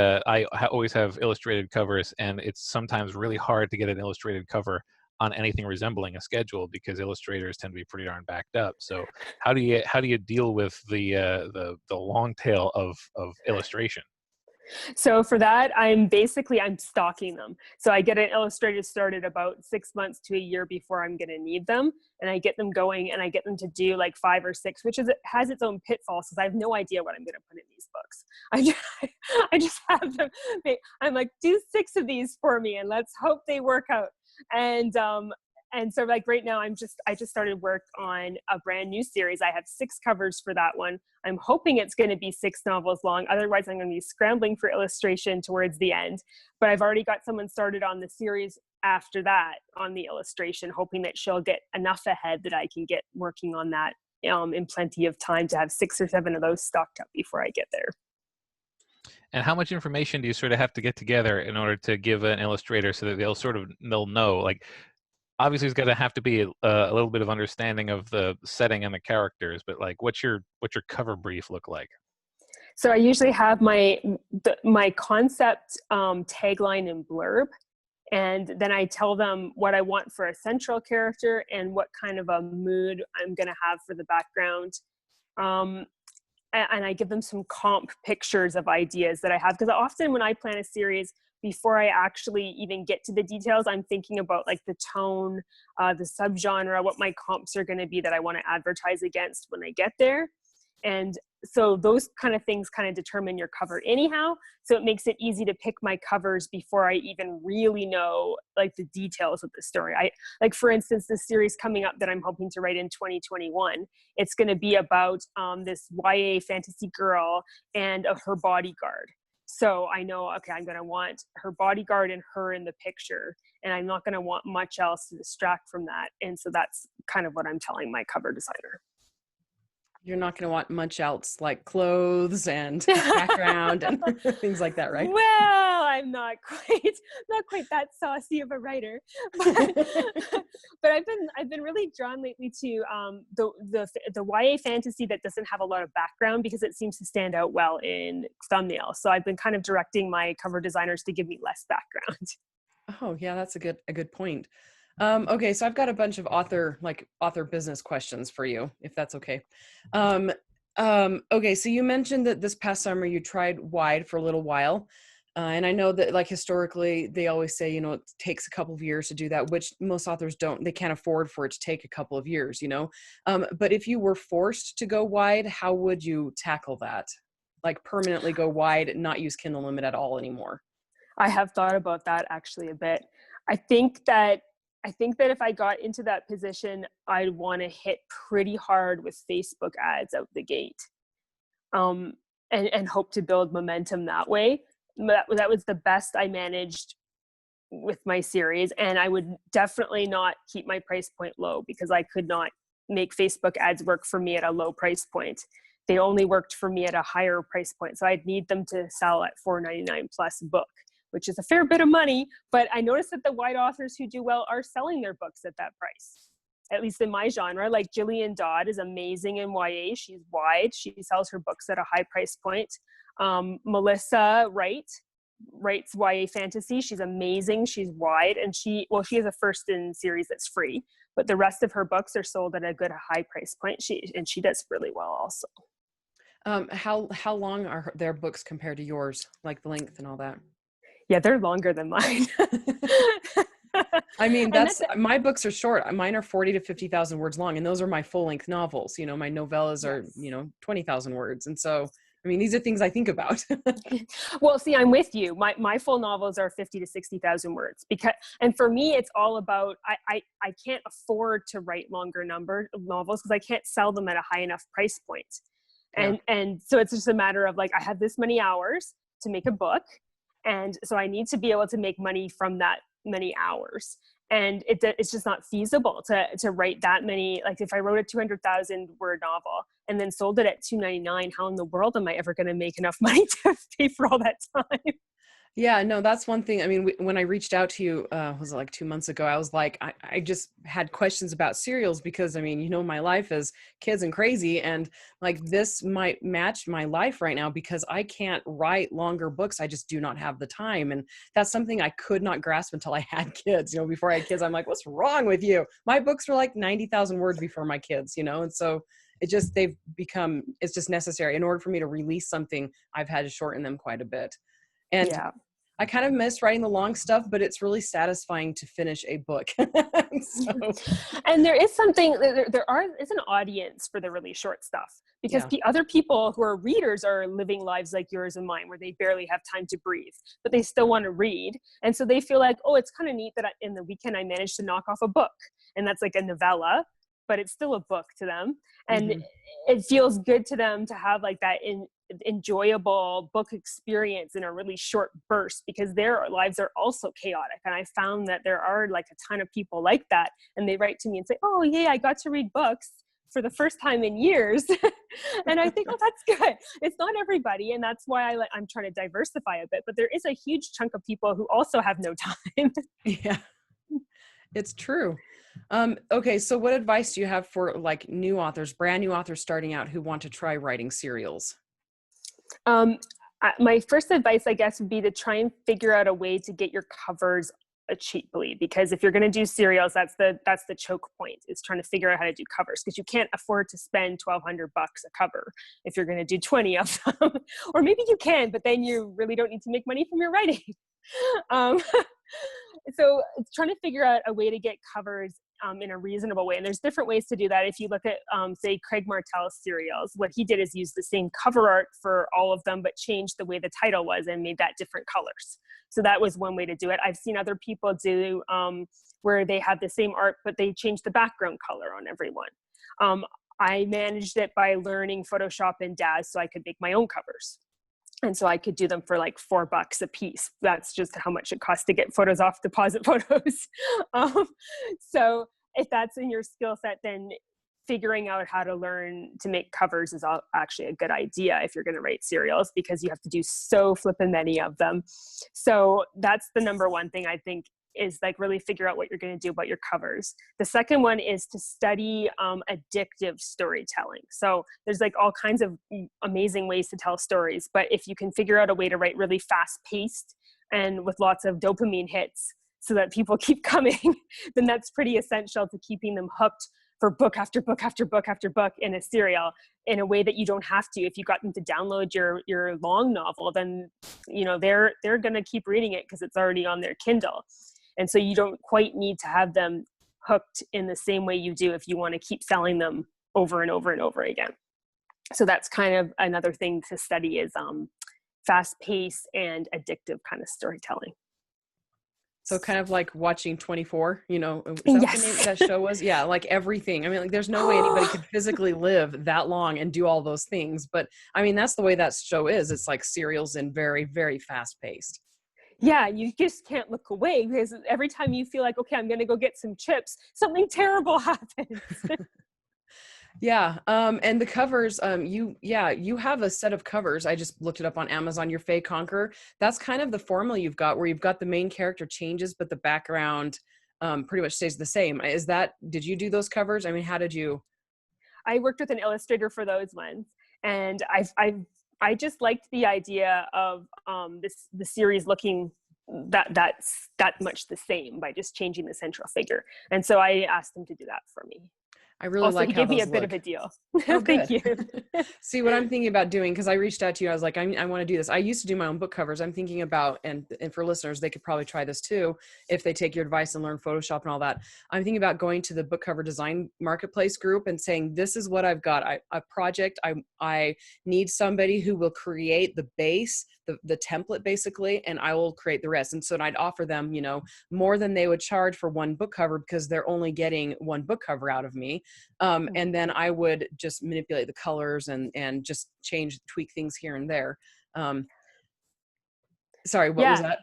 always have illustrated covers, and it's sometimes really hard to get an illustrated cover on anything resembling a schedule because illustrators tend to be pretty darn backed up. So how do you deal with the long tail of illustration? So for that, I'm stalking them. So I get an illustrator started about 6 months to a year before I'm going to need them. And I get them going and I get them to do like 5 or 6, which has its own pitfalls, because I have no idea what I'm going to put in these books. I just have them. I'm like, do 6 of these for me and let's hope they work out. And so like right now I just started work on a brand new series. I have 6 covers for that one. I'm hoping it's going to be 6 novels long. Otherwise I'm going to be scrambling for illustration towards the end. But I've already got someone started on the series after that on the illustration, hoping that she'll get enough ahead that I can get working on that in plenty of time to have 6 or 7 of those stocked up before I get there. And how much information do you sort of have to get together in order to give an illustrator so that they'll know, like, obviously it's going to have to be a little bit of understanding of the setting and the characters, but like what's your cover brief look like? So I usually have my concept tagline and blurb, and then I tell them what I want for a central character and what kind of a mood I'm going to have for the background. And I give them some comp pictures of ideas that I have, because often when I plan a series, before I actually even get to the details, I'm thinking about like the tone, the subgenre, what my comps are going to be that I want to advertise against when I get there. And so those kind of things kind of determine your cover anyhow. So it makes it easy to pick my covers before I even really know like the details of the story. Like for instance, this series coming up that I'm hoping to write in 2021, it's going to be about this YA fantasy girl and her bodyguard. So I know, okay, I'm going to want her bodyguard and her in the picture, and I'm not going to want much else to distract from that. And so that's kind of what I'm telling my cover designer. You're not going to want much else like clothes and background and things like that, right? Well, I'm not quite that saucy of a writer, but I've been really drawn lately to the YA fantasy that doesn't have a lot of background because it seems to stand out well in thumbnails. So I've been kind of directing my cover designers to give me less background. Oh, yeah, that's a good point. Okay, so I've got a bunch of author business questions for you, if that's okay. Okay, so you mentioned that this past summer you tried wide for a little while. And I know that like historically, they always say, it takes a couple of years to do that, which most authors don't, they can't afford for it to take a couple of years, But if you were forced to go wide, how would you tackle that? Like permanently go wide and not use Kindle Limit at all anymore? I have thought about that actually a bit. I think that if I got into that position, I'd want to hit pretty hard with Facebook ads out the gate, and hope to build momentum that way. That was the best I managed with my series, and I would definitely not keep my price point low because I could not make Facebook ads work for me at a low price point. They only worked for me at a higher price point, so I'd need them to sell at $4.99 plus a book, which is a fair bit of money, but I noticed that the wide authors who do well are selling their books at that price, at least in my genre. Like Gillian Dodd is amazing in YA. She's wide. She sells her books at a high price point. Melissa writes YA fantasy. She's amazing. She's wide, and she has a first in series that's free, but the rest of her books are sold at a good high price point. She does really well also. How long are their books compared to yours, like the length and all that? Yeah, they're longer than mine. I mean, my books are short. Mine are 40 to 50,000 words long, and those are my full length novels. My novellas are, 20,000 words. And so, I mean, these are things I think about. Well, see, I'm with you. My full novels are 50 to 60,000 words and for me, it's all about, I can't afford to write longer number novels because I can't sell them at a high enough price point. And so it's just a matter of like, I have this many hours to make a book. And so I need to be able to make money from that many hours. And it's just not feasible to write that many. Like if I wrote a 200,000 word novel and then sold it at $2.99, how in the world am I ever going to make enough money to pay for all that time? Yeah, no, that's one thing. I mean, when I reached out to you, was it like 2 months ago? I was like, I just had questions about serials because, I mean, my life is kids and crazy. And like this might match my life right now because I can't write longer books. I just do not have the time. And that's something I could not grasp until I had kids. Before I had kids, I'm like, what's wrong with you? My books were like 90,000 words before my kids, and so it's just necessary. In order for me to release something, I've had to shorten them quite a bit. And yeah. I kind of miss writing the long stuff, but it's really satisfying to finish a book. And there is is an audience for the really short stuff because other people who are readers are living lives like yours and mine, where they barely have time to breathe, but they still want to read. And so they feel like, oh, it's kind of neat that in the weekend I managed to knock off a book. And that's like a novella, but it's still a book to them. And it feels good to them to have like that enjoyable book experience in a really short burst because their lives are also chaotic. And I found that there are like a ton of people like that. And they write to me and say, oh yeah, I got to read books for the first time in years. And I think, oh, that's good. It's not everybody. And that's why I'm trying to diversify a bit, but there is a huge chunk of people who also have no time. Yeah, it's true. Okay, so what advice do you have for like brand new authors starting out who want to try writing serials? My first advice, I guess, would be to try and figure out a way to get your covers cheaply, because if you're going to do serials, that's the choke point, is trying to figure out how to do covers, because you can't afford to spend $1,200 a cover if you're going to do 20 of them. Or maybe you can, but then you really don't need to make money from your writing. So it's trying to figure out a way to get covers in a reasonable way. And there's different ways to do that. If you look at, say, Craig Martell's serials, what he did is use the same cover art for all of them, but changed the way the title was and made that different colors. So that was one way to do it. I've seen other people do where they have the same art, but they change the background color on everyone. I managed it by learning Photoshop and Daz so I could make my own covers. And so I could do them for like $4 a piece. That's just how much it costs to get photos off Deposit Photos. So if that's in your skill set, then figuring out how to learn to make covers is actually a good idea if you're going to write serials, because you have to do so flippin' many of them. So that's the number one thing I think, is like really figure out what you're going to do about your covers. The second one is to study addictive storytelling. So there's like all kinds of amazing ways to tell stories, but if you can figure out a way to write really fast paced and with lots of dopamine hits so that people keep coming, then that's pretty essential to keeping them hooked for book after book after book after book in a serial, in a way that you don't have to. If you got them to download your long novel, then they're going to keep reading it because it's already on their Kindle. And so you don't quite need to have them hooked in the same way you do if you want to keep selling them over and over and over again. So that's kind of another thing to study, is fast pace and addictive kind of storytelling. So kind of like watching 24, is that Yes. what the name of that show was? Yeah, like everything. I mean, like there's no way anybody could physically live that long and do all those things. But I mean, that's the way that show is. It's like serials and very, very fast paced. Yeah, you just can't look away, because every time you feel like, okay, I'm going to go get some chips, something terrible happens. Yeah. And the covers, you have a set of covers. I just looked it up on Amazon, your Faye Conqueror. That's kind of the formula you've got, where you've got the main character changes, but the background pretty much stays the same. Did you do those covers? I mean, how did you? I worked with an illustrator for those ones, and I just liked the idea of the series looking that's that much the same by just changing the central figure. And so I asked him to do that for me. I really also, like he how gave me a those bit look. of a deal. Oh, Thank you. See, what I'm thinking about doing, because I reached out to you, I was like, I want to do this. I used to do my own book covers. I'm thinking about, and for listeners, they could probably try this too, if they take your advice and learn Photoshop and all that. I'm thinking about going to the book cover design marketplace group and saying, this is what I've got. A project. I need somebody who will create the base, the template basically, and I will create the rest. And so I'd offer them, more than they would charge for one book cover, because they're only getting one book cover out of me. And then I would just manipulate the colors and just tweak things here and there. Sorry, what was that?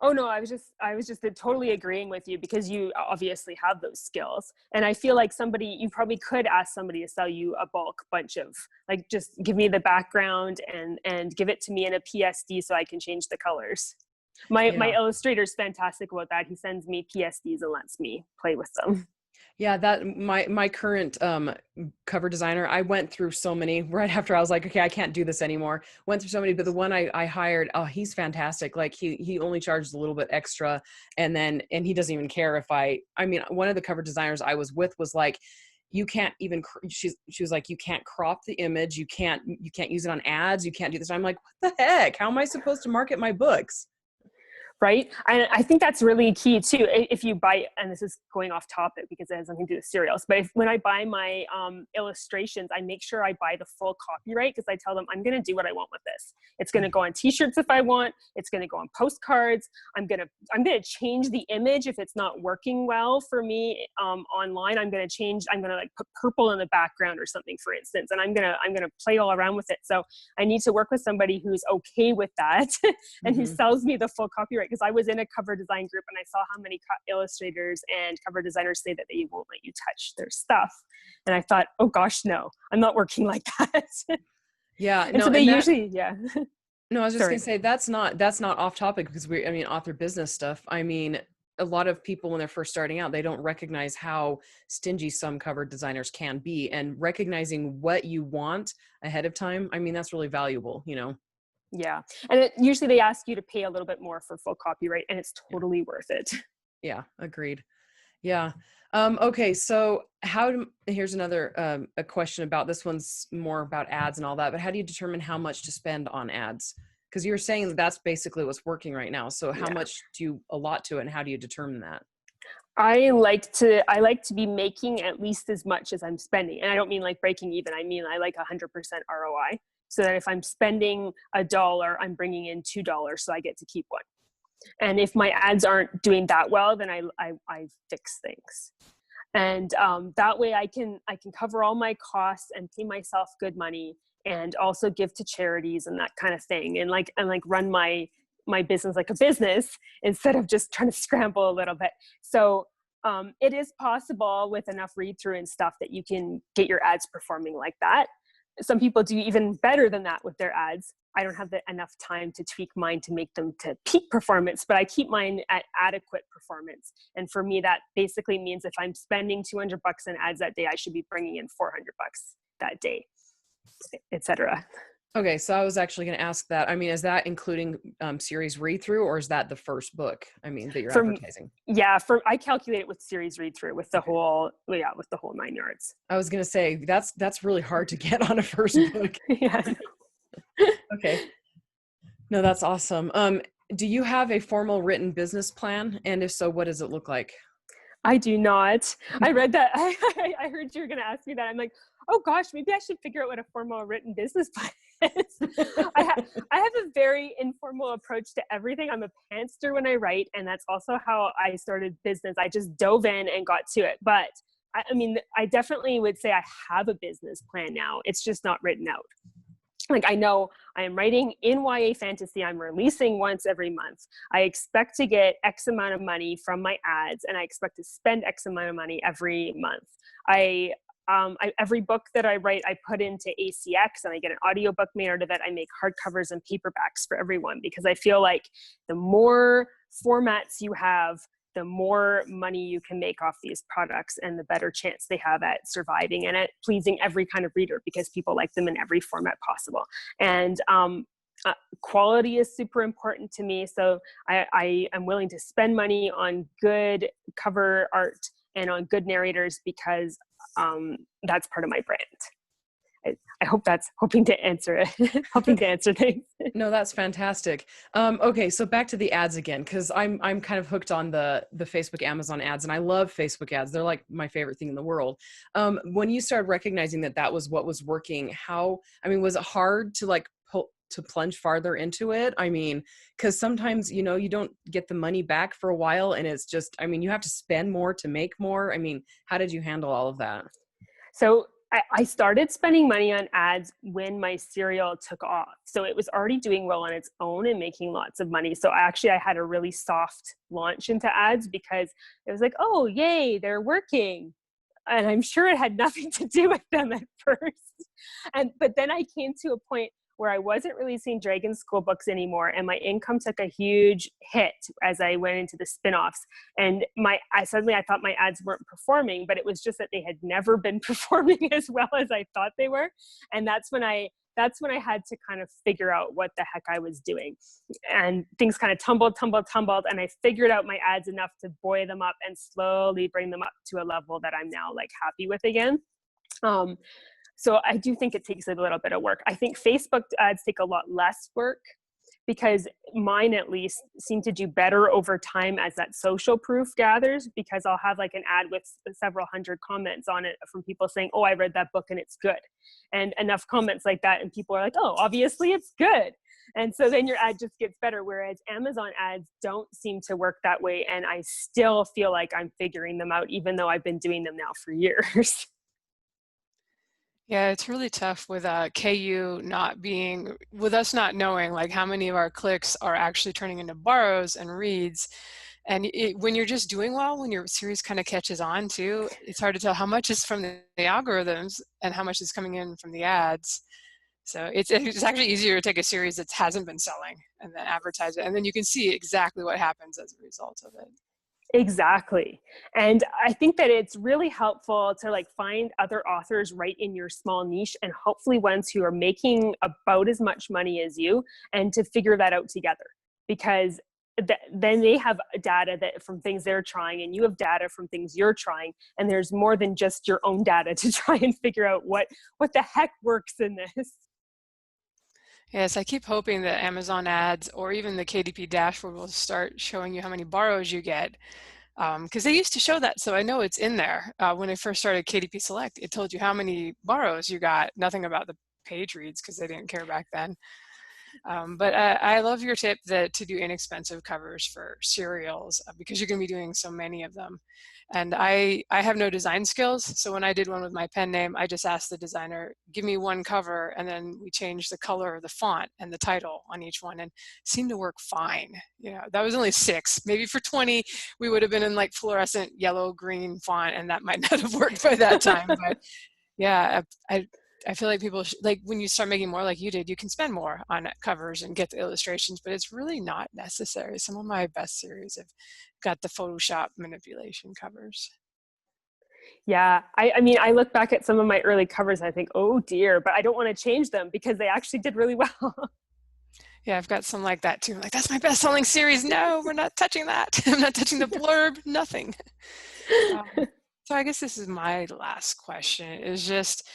Oh no, I was just totally agreeing with you, because you obviously have those skills. And I feel like you probably could ask somebody to sell you a bulk bunch of, like, just give me the background and give it to me in a PSD so I can change the colors. My illustrator's fantastic about that. He sends me PSDs and lets me play with them. Yeah, that my current cover designer, I went through so many right after I was like, okay, I can't do this anymore. Went through so many, but the one I hired, oh, he's fantastic. Like he only charges a little bit extra, and he doesn't even care if I mean, one of the cover designers I was with was like, you can't even, she was like, you can't crop the image, you can't use it on ads, you can't do this. I'm like, what the heck? How am I supposed to market my books? Right. I think that's really key too. If you buy, and this is going off topic because it has nothing to do with serials, but when I buy my illustrations, I make sure I buy the full copyright, because I tell them I'm going to do what I want with this. It's going to go on t-shirts if I want. It's going to go on postcards. I'm going to change the image if it's not working well for me online. I'm going to like put purple in the background or something, for instance, and I'm going to play all around with it. So I need to work with somebody who's okay with that and who sells me the full copyright. Because I was in a cover design group and I saw how many illustrators and cover designers say that they won't let you touch their stuff. And I thought, oh gosh, no, I'm not working like that. Yeah. And so they usually, yeah. No, I was just going to say, that's not off topic, because author business stuff. I mean, a lot of people, when they're first starting out, they don't recognize how stingy some cover designers can be, and recognizing what you want ahead of time. I mean, that's really valuable, Yeah. And usually they ask you to pay a little bit more for full copyright, and it's totally worth it. Yeah. Agreed. Yeah. Okay. So here's another, a question about, this one's more about ads and all that, but how do you determine how much to spend on ads? Because you're saying that's basically what's working right now. So how much do you allot to it, and how do you determine that? I like to be making at least as much as I'm spending. And I don't mean like breaking even. I mean, I like 100% ROI. So that if I'm spending $1, I'm bringing in $2, so I get to keep one. And if my ads aren't doing that well, then I fix things. And that way I can cover all my costs and pay myself good money, and also give to charities and that kind of thing. And run my business like a business, instead of just trying to scramble a little bit. So It is possible with enough read through and stuff that you can get your ads performing like that. Some people do even better than that with their ads. I don't have enough time to tweak mine to make them to peak performance, but I keep mine at adequate performance. And for me, that basically means if I'm spending $200 on ads that day, I should be bringing in $400 that day, etc. Okay, so I was actually going to ask that. I mean, is that including series read through, or is that the first book? I mean, that you're advertising? Yeah, I calculate it with series read through with the whole 9 yards. I was going to say that's really hard to get on a first book. Yeah. Okay. No, that's awesome. Do you have a formal written business plan? And if so, what does it look like? I do not. I read that. I heard you were going to ask me that. I'm like, oh gosh, maybe I should figure out what a formal written business plan is. I have a very informal approach to everything. I'm a pantser when I write, and that's also how I started business. I just dove in and got to it. But I mean, I definitely would say I have a business plan now. It's just not written out. Like, I know I am writing in YA fantasy. I'm releasing once every month. I expect to get X amount of money from my ads, and I expect to spend X amount of money every month. Every book that I write, I put into ACX, and I get an audiobook made out of it. I make hardcovers and paperbacks for everyone, because I feel like the more formats you have, the more money you can make off these products, and the better chance they have at surviving and at pleasing every kind of reader, because people like them in every format possible. And quality is super important to me. So I am willing to spend money on good cover art and on good narrators, because that's part of my brand. I hope that's hoping to answer things. No, that's fantastic. Okay, so back to the ads again, because I'm kind of hooked on the Facebook Amazon ads, and I love Facebook ads. They're like my favorite thing in the world. When you started recognizing that was what was working, was it hard to to plunge farther into it? I mean, because sometimes, you don't get the money back for a while, and it's just, you have to spend more to make more. I mean, how did you handle all of that? So I started spending money on ads when my serial took off. So it was already doing well on its own and making lots of money. So I had a really soft launch into ads, because it was like, oh, yay, they're working. And I'm sure it had nothing to do with them at first. But then I came to a point where I wasn't releasing Dragon School books anymore, and my income took a huge hit as I went into the spin-offs. And I thought my ads weren't performing, but it was just that they had never been performing as well as I thought they were. And that's when I had to kind of figure out what the heck I was doing. And things kind of tumbled, and I figured out my ads enough to buoy them up and slowly bring them up to a level that I'm now happy with again. So I do think it takes a little bit of work. I think Facebook ads take a lot less work, because mine at least seem to do better over time as that social proof gathers, because I'll have an ad with several hundred comments on it from people saying, oh, I read that book and it's good. And enough comments like that, and people are like, oh, obviously it's good. And so then your ad just gets better, whereas Amazon ads don't seem to work that way. And I still feel like I'm figuring them out, even though I've been doing them now for years. Yeah, it's really tough with KU with us not knowing how many of our clicks are actually turning into borrows and reads. And when you're just doing well, when your series kind of catches on too, it's hard to tell how much is from the algorithms and how much is coming in from the ads. So it's actually easier to take a series that hasn't been selling and then advertise it. And then you can see exactly what happens as a result of it. Exactly. And I think that it's really helpful to find other authors right in your small niche, and hopefully ones who are making about as much money as you, and to figure that out together, because then they have data from things they're trying, and you have data from things you're trying, and there's more than just your own data to try and figure out what the heck works in this. Yes, I keep hoping that Amazon ads or even the KDP dashboard will start showing you how many borrows you get, because they used to show that, so I know it's in there. When I first started KDP Select, it told you how many borrows you got, nothing about the page reads, because they didn't care back then. But I love your tip that to do inexpensive covers for serials because you're going to be doing so many of them. And I have no design skills. So when I did one with my pen name, I just asked the designer, give me one cover. And then we changed the color of the font and the title on each one and it seemed to work fine. You know, that was only 6. Maybe for 20, we would have been in like fluorescent yellow, green font and that might not have worked by that time. But yeah, I feel like people like when you start making more like you did, you can spend more on covers and get the illustrations, but it's really not necessary. Some of my best series have got the Photoshop manipulation covers. Yeah, I mean, I look back at some of my early covers and I think, oh dear, but I don't want to change them because they actually did really well. Yeah, I've got some like that too. Like, that's my best-selling series. No, we're not touching that. I'm not touching the blurb, nothing. So I guess this is my last question is just,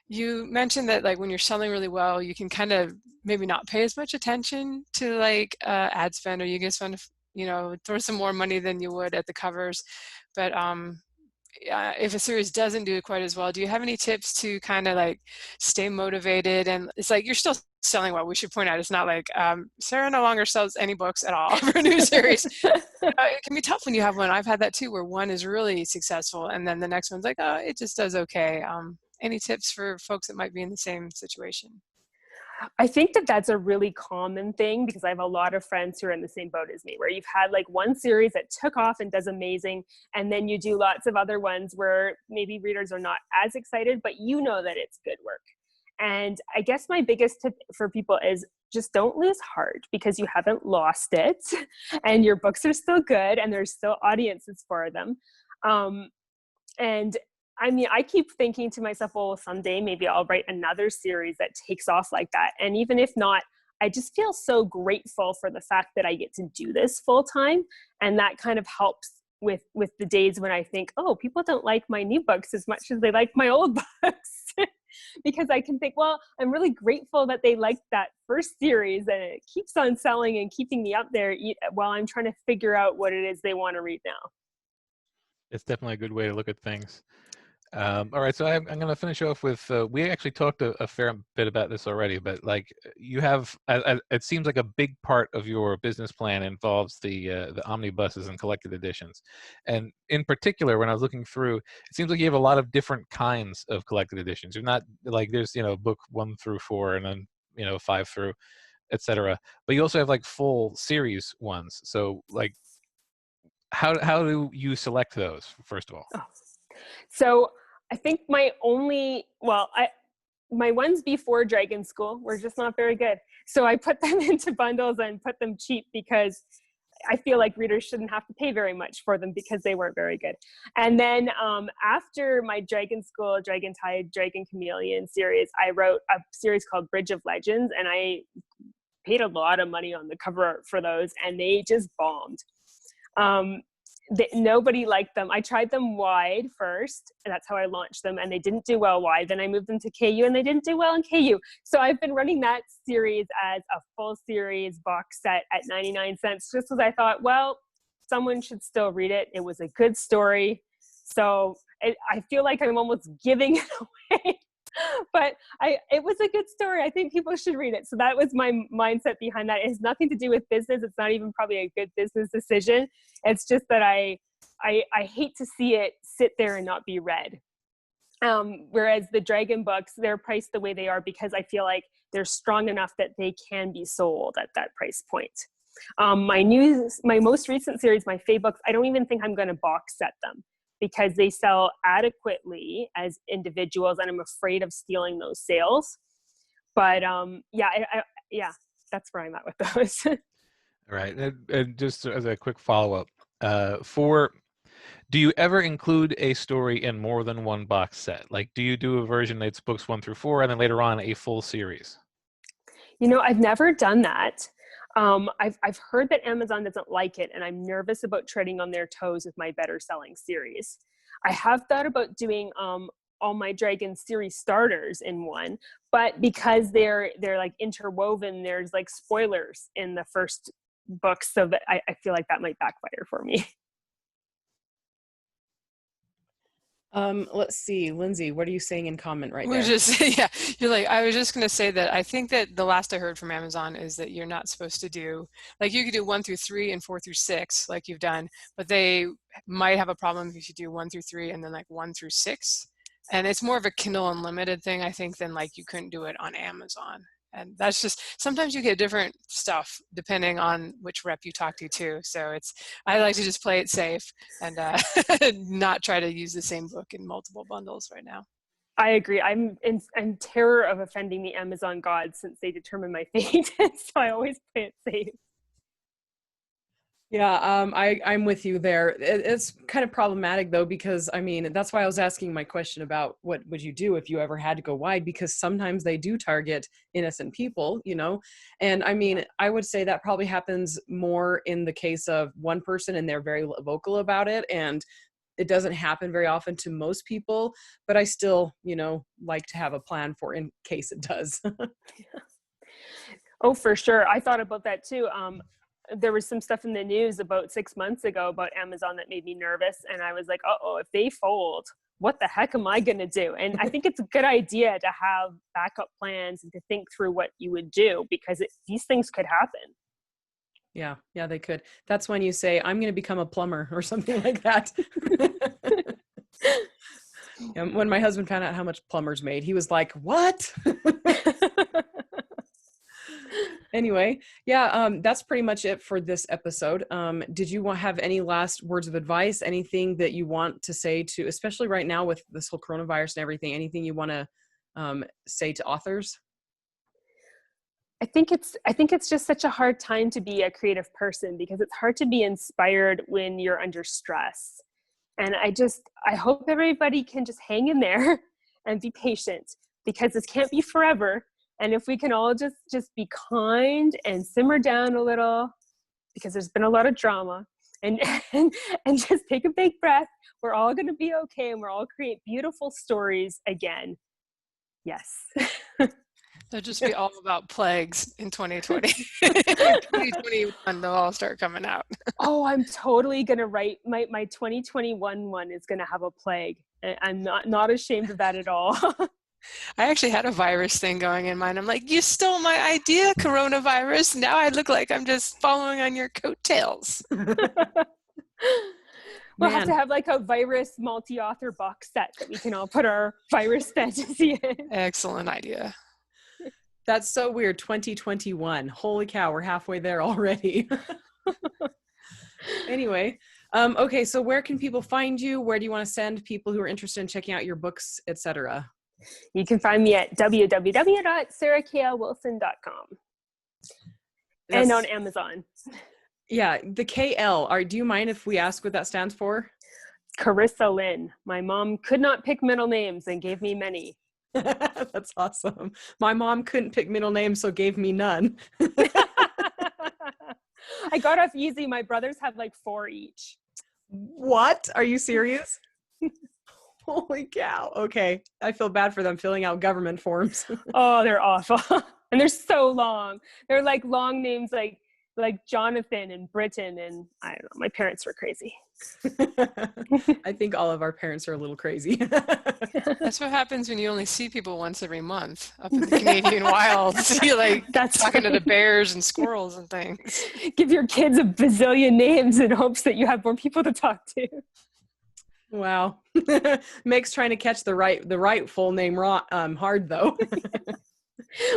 you mentioned that like when you're selling really well, you can kind of maybe not pay as much attention to like ad spend, or you just want to, you know, throw some more money than you would at the covers. But if a series doesn't do it quite as well, do you have any tips to kind of like stay motivated? And it's like you're still selling well. We should point out it's not like Sarah no longer sells any books at all for a new series. It can be tough when you have one. I've had that too, where one is really successful and then the next one's like, oh, it just does okay. Any tips for folks that might be in the same situation? I think that that's a really common thing because I have a lot of friends who are in the same boat as me, where you've had like one series that took off and does amazing, and then you do lots of other ones where maybe readers are not as excited, but you know that it's good work. And I guess my biggest tip for people is just don't lose heart because you haven't lost it and your books are still good and there's still audiences for them. And I mean, I keep thinking to myself, well, someday maybe I'll write another series that takes off like that. And even if not, I just feel so grateful for the fact that I get to do this full time. And that kind of helps with the days when I think, oh, people don't like my new books as much as they like my old books. Because I can think, well, I'm really grateful that they liked that first series and it keeps on selling and keeping me up there while I'm trying to figure out what it is they want to read now. It's definitely a good way to look at things. All right, so I'm going to finish off with, we actually talked a fair bit about this already, but like you have, it seems like a big part of your business plan involves the omnibuses and collected editions. And in particular, when I was looking through, it seems like you have a lot of different kinds of collected editions. You're not like, there's, you know, book 1 through 4 and then, you know, 5 through, etc. But you also have like full series ones. So like, how do you select those, first of all? Oh. So I think my ones before Dragon School were just not very good. So I put them into bundles and put them cheap because I feel like readers shouldn't have to pay very much for them because they weren't very good. And then after my Dragon School, Dragon Tide, Dragon Chameleon series, I wrote a series called Bridge of Legends, and I paid a lot of money on the cover art for those, and they just bombed. Nobody liked them. I tried them wide first, and that's how I launched them, and they didn't do well wide. Then I moved them to KU, and they didn't do well in KU. So I've been running that series as a full series box set at 99 cents, just because I thought, well, someone should still read it. It was a good story. So I feel like I'm almost giving it away. But it was a good story. I think people should read it. So that was my mindset behind that. It has nothing to do with business. It's not even probably a good business decision. It's just that I hate to see it sit there and not be read. Whereas the Dragon books, they're priced the way they are because I feel like they're strong enough that they can be sold at that price point. My most recent series, my Fae books, I don't even think I'm going to box set them, because they sell adequately as individuals, and I'm afraid of stealing those sales. But yeah, that's where I'm at with those. All right, and just as a quick follow-up, do you ever include a story in more than one box set? Like, do you do a version that's books 1 through 4, and then later on a full series? You know, I've never done that. I've heard that Amazon doesn't like it, and I'm nervous about treading on their toes with my better selling series. I have thought about doing all my Dragon series starters in one, but because they're like interwoven, there's like spoilers in the first book, so that I feel like that might backfire for me. Let's see, Lindsay, what are you saying in comment right We're there? just, yeah, you're like, I was just going to say that I think that the last I heard from Amazon is that you're not supposed to do, like you could do 1 through 3 and 4 through 6, like you've done, but they might have a problem if you do 1 through 3 and then like 1 through 6. And it's more of a Kindle Unlimited thing, I think, than like you couldn't do it on Amazon. And that's just, sometimes you get different stuff depending on which rep you talk to too. So it's, I like to just play it safe and not try to use the same book in multiple bundles right now. I agree. I'm in terror of offending the Amazon gods since they determine my fate. So I always play it safe. Yeah, I'm with you there. It's kind of problematic though, because I mean, that's why I was asking my question about what would you do if you ever had to go wide, because sometimes they do target innocent people, you know? And I mean, I would say that probably happens more in the case of one person and they're very vocal about it. And it doesn't happen very often to most people, but I still, you know, like to have a plan for in case it does. Oh, for sure. I thought about that too. There was some stuff in the news about 6 months ago about Amazon that made me nervous. And I was like, uh-oh, if they fold, what the heck am I going to do? And I think it's a good idea to have backup plans and to think through what you would do, because these things could happen. Yeah, they could. That's when you say, I'm going to become a plumber or something like that. When my husband found out how much plumbers made, he was like, what? Anyway, yeah, that's pretty much it for this episode. Did you have any last words of advice? Anything that you want to say to, especially right now with this whole coronavirus and everything, anything you want to say to authors? I think it's just such a hard time to be a creative person, because it's hard to be inspired when you're under stress. And I hope everybody can just hang in there and be patient, because this can't be forever. And if we can all just be kind and simmer down a little, because there's been a lot of drama, and just take a big breath, we're all going to be okay, and we'll all create beautiful stories again. Yes. They'll just be all about plagues in 2020. 2021, they'll all start coming out. Oh, I'm totally going to write my 2021 one is going to have a plague. I'm not ashamed of that at all. I actually had a virus thing going in mine. I'm like, you stole my idea, coronavirus. Now I look like I'm just following on your coattails. We'll have to have like a virus multi-author box set that we can all put our virus fantasy in. Excellent idea. That's so weird. 2021. Holy cow, we're halfway there already. Anyway, okay, so where can people find you? Where do you want to send people who are interested in checking out your books, etc.? You can find me at www.sarahklwilson.com and on Amazon. Yeah, the KL. Do you mind if we ask what that stands for? Carissa Lynn. My mom could not pick middle names and gave me many. That's awesome. My mom couldn't pick middle names, so gave me none. I got off easy. My brothers have like 4 each. What? Are you serious? Holy cow. Okay. I feel bad for them filling out government forms. Oh, they're awful. And they're so long. They're like long names like Jonathan and Britain, and I don't know. My parents were crazy. I think all of our parents are a little crazy. That's what happens when you only see people once every month up in the Canadian wilds. You're like talking to the bears and squirrels and things. Give your kids a bazillion names in hopes that you have more people to talk to. Wow. Makes trying to catch the right full name hard though.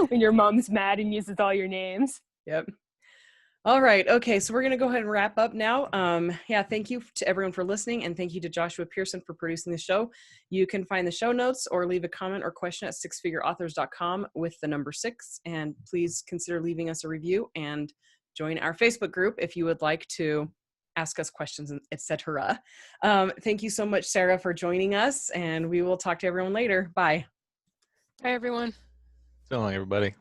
When your mom's mad and uses all your names. Yep. All right. Okay. So we're going to go ahead and wrap up now. Yeah. Thank you to everyone for listening. And thank you to Joshua Pearson for producing the show. You can find the show notes or leave a comment or question at sixfigureauthors.com with the number 6. And please consider leaving us a review and join our Facebook group if you would like to ask us questions, etc. Thank you so much, Sarah, for joining us. And we will talk to everyone later. Bye. Bye, everyone. So long, everybody.